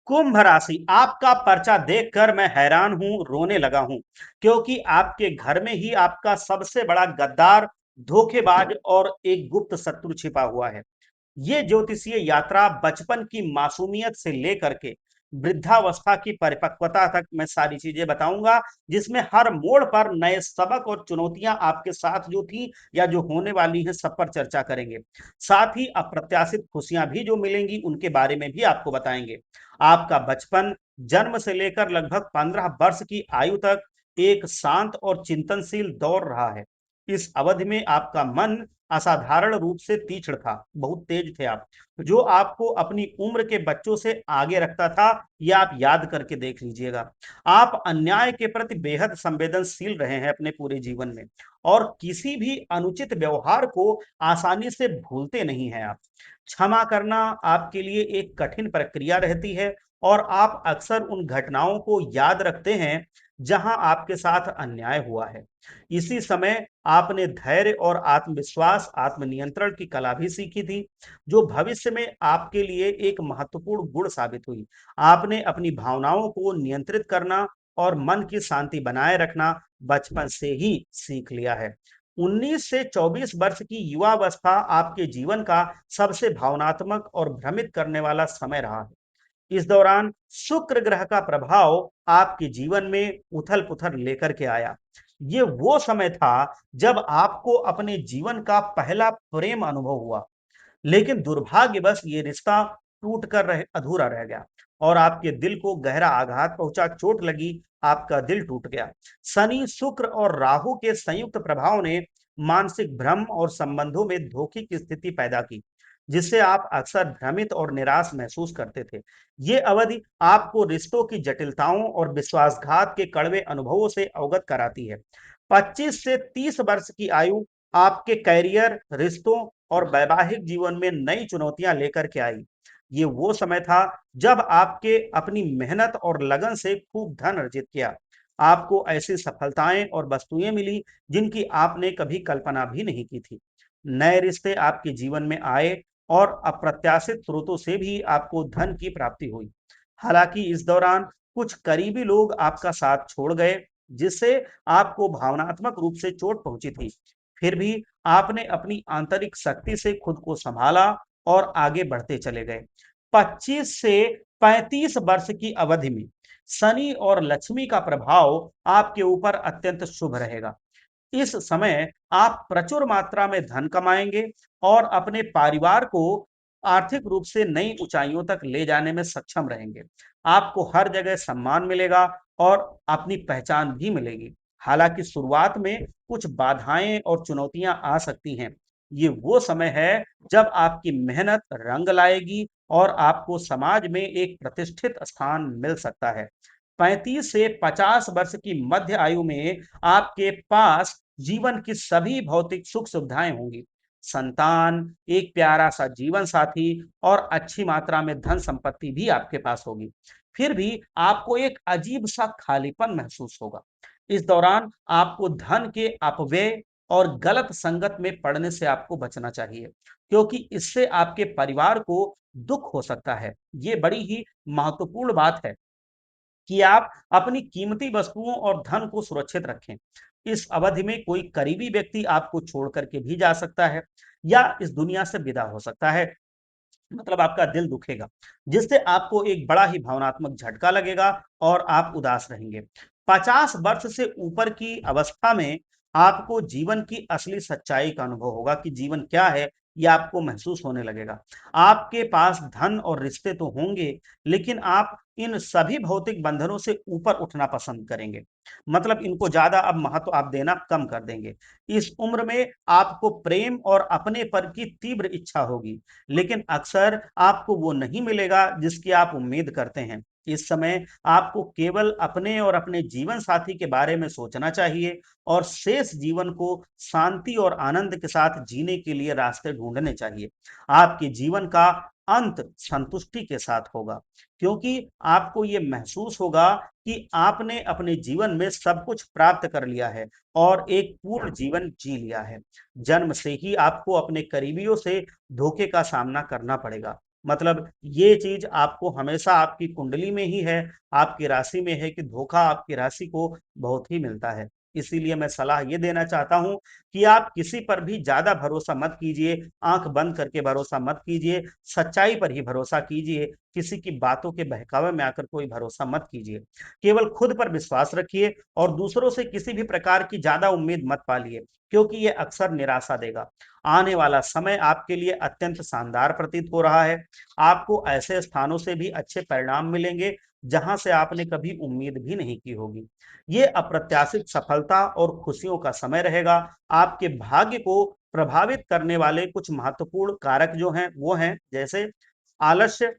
कुंभ राशि, आपका पर्चा देखकर मैं हैरान हूं, रोने लगा हूं, क्योंकि आपके घर में ही आपका सबसे बड़ा गद्दार, धोखेबाज और एक गुप्त शत्रु छिपा हुआ है। ये ज्योतिषीय यात्रा बचपन की मासूमियत से लेकर के वृद्धावस्था की परिपक्वता तक मैं सारी चीजें बताऊंगा, जिसमें हर मोड़ पर नए सबक और चुनौतियां आपके साथ जो थी या जो होने वाली हैं सब पर चर्चा करेंगे। साथ ही अप्रत्याशित खुशियां भी जो मिलेंगी उनके बारे में भी आपको बताएंगे। आपका बचपन जन्म से लेकर लगभग 15 वर्ष की आयु तक एक शांत और चिंतनशील दौर रहा है। इस अवधि में आपका मन असाधारण रूप से तीक्ष्ण था, बहुत तेज थे आप, जो आपको अपनी उम्र के बच्चों से आगे रखता था। ये आप याद करके देख लीजिएगा। आप अन्याय के प्रति बेहद संवेदनशील रहे हैं अपने पूरे जीवन में, और किसी भी अनुचित व्यवहार को आसानी से भूलते नहीं हैं आप। क्षमा करना आपके लिए एक कठिन प्रक्रिया रहती है, और आप अक्सर उन घटनाओं को याद रखते हैं जहां आपके साथ अन्याय हुआ है। इसी समय आपने धैर्य और आत्मविश्वास, आत्मनियंत्रण की कला भी सीखी थी, जो भविष्य में आपके लिए एक महत्वपूर्ण गुण साबित हुई। आपने अपनी भावनाओं को नियंत्रित करना और मन की शांति बनाए रखना बचपन से ही सीख लिया है। 19 से 24 वर्ष की युवावस्था आपके जीवन का सबसे भावनात्मक और भ्रमित करने वाला समय रहा है। इस दौरान शुक्र ग्रह का प्रभाव आपके जीवन में उथल-पुथल लेकर के आया। ये वो समय था जब आपको अपने जीवन का पहला प्रेम अनुभव हुआ, लेकिन दुर्भाग्यवश ये रिश्ता टूट कर रह अधूरा रह गया, और आपके दिल को गहरा आघात पहुंचा, चोट लगी, आपका दिल टूट गया। शनि, शुक्र और राहु के संयुक्त प्रभाव ने मानसिक भ्रम और संबंधों में धोखे की स्थिति पैदा की, जिससे आप अक्सर भ्रमित और निराश महसूस करते थे। ये अवधि आपको रिश्तों की जटिलताओं और विश्वासघात के कड़वे अनुभवों से अवगत कराती है। 25 से 30 वर्ष की आयु आपके कैरियर, रिश्तों और वैवाहिक जीवन में नई चुनौतियां लेकर के आई। ये वो समय था जब आपके अपनी मेहनत और लगन से खूब धन अर्जित किया। आपको ऐसी सफलताएं और वस्तुएं मिली जिनकी आपने कभी कल्पना भी नहीं की थी। नए रिश्ते आपके जीवन में आए, और अप्रत्याशित स्रोतों से भी आपको धन की प्राप्ति हुई। हालांकि इस दौरान कुछ करीबी लोग आपका साथ छोड़ गए, जिससे आपको भावनात्मक रूप से चोट पहुंची थी। फिर भी आपने अपनी आंतरिक शक्ति से खुद को संभाला और आगे बढ़ते चले गए। 25 से 35 वर्ष की अवधि में शनि और लक्ष्मी का प्रभाव आपके ऊपर अत्यंत शुभ रहेगा। इस समय आप प्रचुर मात्रा में धन कमाएंगे और अपने परिवार को आर्थिक रूप से नई ऊंचाइयों तक ले जाने में सक्षम रहेंगे। आपको हर जगह सम्मान मिलेगा और अपनी पहचान भी मिलेगी। हालांकि शुरुआत में कुछ बाधाएं और चुनौतियां आ सकती हैं। ये वो समय है जब आपकी मेहनत रंग लाएगी और आपको समाज में एक प्रतिष्ठित स्थान मिल सकता है। 35 से 50 वर्ष की मध्य आयु में आपके पास जीवन की सभी भौतिक सुख सुविधाएं होंगी। संतान, एक प्यारा सा जीवन साथी और अच्छी मात्रा में धन संपत्ति भी आपके पास होगी। फिर भी आपको एक अजीब सा खालीपन महसूस होगा। इस दौरान आपको धन के अपव्यय और गलत संगत में पड़ने से आपको बचना चाहिए, क्योंकि इससे आपके परिवार को दुख हो सकता है। ये बड़ी ही महत्वपूर्ण बात है कि आप अपनी कीमती वस्तुओं और धन को सुरक्षित रखें। इस अवधि में कोई करीबी व्यक्ति आपको छोड़ करके भी जा सकता है, या इस दुनिया से विदा हो सकता है। मतलब आपका दिल दुखेगा, जिससे आपको एक बड़ा ही भावनात्मक झटका लगेगा और आप उदास रहेंगे। 50 वर्ष से ऊपर की अवस्था में आपको जीवन की असली सच्चाई का अनुभव होगा कि जीवन क्या है, ये आपको महसूस होने लगेगा। आपके पास धन और रिश्ते तो होंगे, लेकिन आप इन सभी भौतिक बंधनों से ऊपर उठना पसंद करेंगे। मतलब इनको ज्यादा अब महत्व आप देना कम कर देंगे। इस उम्र में आपको प्रेम और अपने पर की तीव्र इच्छा होगी, लेकिन अक्सर आपको वो नहीं मिलेगा जिसकी आप उम्मीद करते हैं। इस समय आपको केवल अपने और अपने जीवन साथी के बारे में सोचना चाहिए, और शेष जीवन को शांति और आनंद के साथ जीने के लिए रास्ते ढूंढने चाहिए। आपके जीवन का अंत संतुष्टि के साथ होगा, क्योंकि आपको ये महसूस होगा कि आपने अपने जीवन में सब कुछ प्राप्त कर लिया है और एक पूर्ण जीवन जी लिया है। जन्म से ही आपको अपने करीबियों से धोखे का सामना करना पड़ेगा, मतलब ये चीज आपको हमेशा आपकी कुंडली में ही है, आपकी राशि में है कि धोखा आपकी राशि को बहुत ही मिलता है। इसीलिए मैं सलाह ये देना चाहता हूं कि आप किसी पर भी ज्यादा भरोसा मत कीजिए, आंख बंद करके भरोसा मत कीजिए, सच्चाई पर ही भरोसा कीजिए, किसी की बातों के बहकावे में आकर कोई भरोसा मत कीजिए। केवल खुद पर विश्वास रखिए और दूसरों से किसी भी प्रकार की ज्यादा उम्मीद मत पालिए, क्योंकि ये अक्सर निराशा देगा। आने वाला समय आपके लिए अत्यंत शानदार प्रतीत हो रहा है। आपको ऐसे स्थानों से भी अच्छे परिणाम मिलेंगे जहां से आपने कभी उम्मीद भी नहीं की होगी। ये अप्रत्याशित सफलता और खुशियों का समय रहेगा। आपके भाग्य को प्रभावित करने वाले कुछ महत्वपूर्ण कारक जो हैं वो हैं, जैसे आलस्य,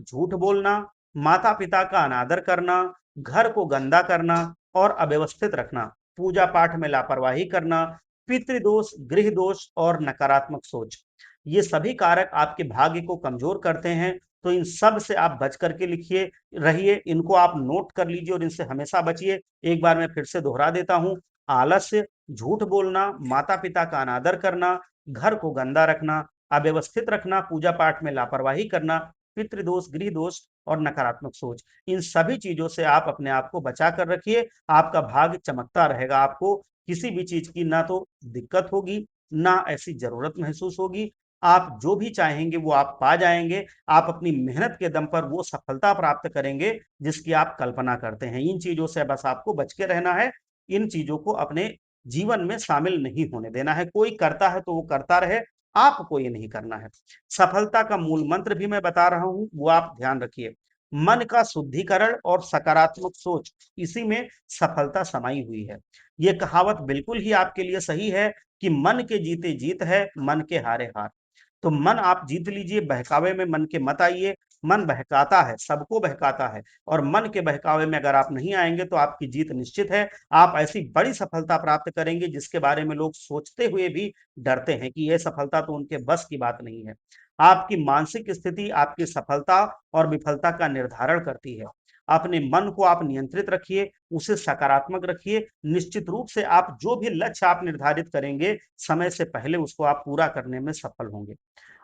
झूठ बोलना, माता पिता का अनादर करना, घर को गंदा करना और अव्यवस्थित रखना, पूजा पाठ में लापरवाही करना, पितृदोष, गृह दोष और नकारात्मक सोच। ये सभी कारक आपके भाग्य को कमजोर करते हैं। तो इन सब से आप बच करके लिखिए रहिए, इनको आप नोट कर लीजिए और इनसे हमेशा बचिए। एक बार मैं फिर से दोहरा देता हूं: आलस्य, झूठ बोलना, माता पिता का अनादर करना, घर को गंदा रखना, अव्यवस्थित रखना, पूजा पाठ में लापरवाही करना, पितृदोष, गृह दोष और नकारात्मक सोच। इन सभी चीजों से आप अपने आप को बचा कर रखिए। आपका भाग्य चमकता रहेगा। आपको किसी भी चीज की ना तो दिक्कत होगी, ना ऐसी जरूरत महसूस होगी। आप जो भी चाहेंगे वो आप पा जाएंगे। आप अपनी मेहनत के दम पर वो सफलता प्राप्त करेंगे जिसकी आप कल्पना करते हैं। इन चीजों से बस आपको बच के रहना है। इन चीजों को अपने जीवन में शामिल नहीं होने देना है। कोई करता है तो वो करता रहे, आपको ये नहीं करना है। सफलता का मूल मंत्र भी मैं बता रहा हूं, वो आप ध्यान रखिए: मन का शुद्धिकरण और सकारात्मक सोच, इसी में सफलता समाई हुई है। ये कहावत बिल्कुल ही आपके लिए सही है कि मन के जीते जीत है, मन के हारे हार। तो मन आप जीत लीजिए, बहकावे में मन के मत आइए। मन बहकाता है, सबको बहकाता है, और मन के बहकावे में अगर आप नहीं आएंगे तो आपकी जीत निश्चित है। आप ऐसी बड़ी सफलता प्राप्त करेंगे जिसके बारे में लोग सोचते हुए भी डरते हैं कि यह सफलता तो उनके बस की बात नहीं है। आपकी मानसिक स्थिति आपकी सफलता और विफलता का निर्धारण करती है। अपने मन को आप नियंत्रित रखिए, उसे सकारात्मक रखिए। निश्चित रूप से आप जो भी लक्ष्य आप निर्धारित करेंगे, समय से पहले उसको आप पूरा करने में सफल होंगे।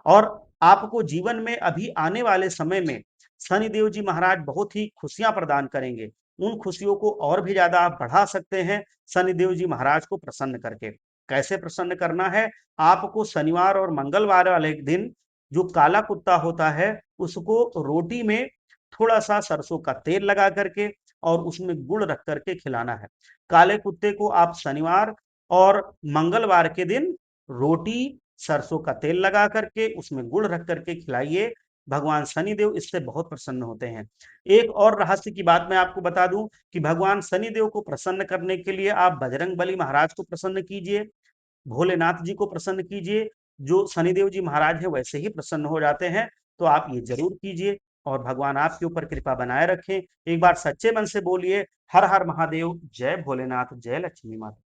और आपको जीवन में अभी आने वाले समय में शनिदेव जी महाराज बहुत ही खुशियां प्रदान करेंगे। उन खुशियों को और भी ज्यादा आप बढ़ा सकते हैं शनिदेव जी महाराज को प्रसन्न करके। कैसे प्रसन्न करना है? आपको शनिवार और मंगलवार वाले दिन जो काला कुत्ता होता है उसको रोटी में थोड़ा सा सरसों का तेल लगा करके और उसमें गुड़ रख करके खिलाना है। काले कुत्ते को आप शनिवार और मंगलवार के दिन रोटी, सरसों का तेल लगा करके उसमें गुड़ रख करके खिलाइए। भगवान शनिदेव इससे बहुत प्रसन्न होते हैं। एक और रहस्य की बात मैं आपको बता दूं कि भगवान शनिदेव को प्रसन्न करने के लिए आप बजरंग बली महाराज को प्रसन्न कीजिए, भोलेनाथ जी को प्रसन्न कीजिए। जो शनिदेव जी महाराज है वैसे ही प्रसन्न हो जाते हैं। तो आप ये जरूर कीजिए और भगवान आपके ऊपर कृपा बनाए रखें। एक बार सच्चे मन से बोलिए: हर हर महादेव, जय भोलेनाथ, जय लक्ष्मी माता।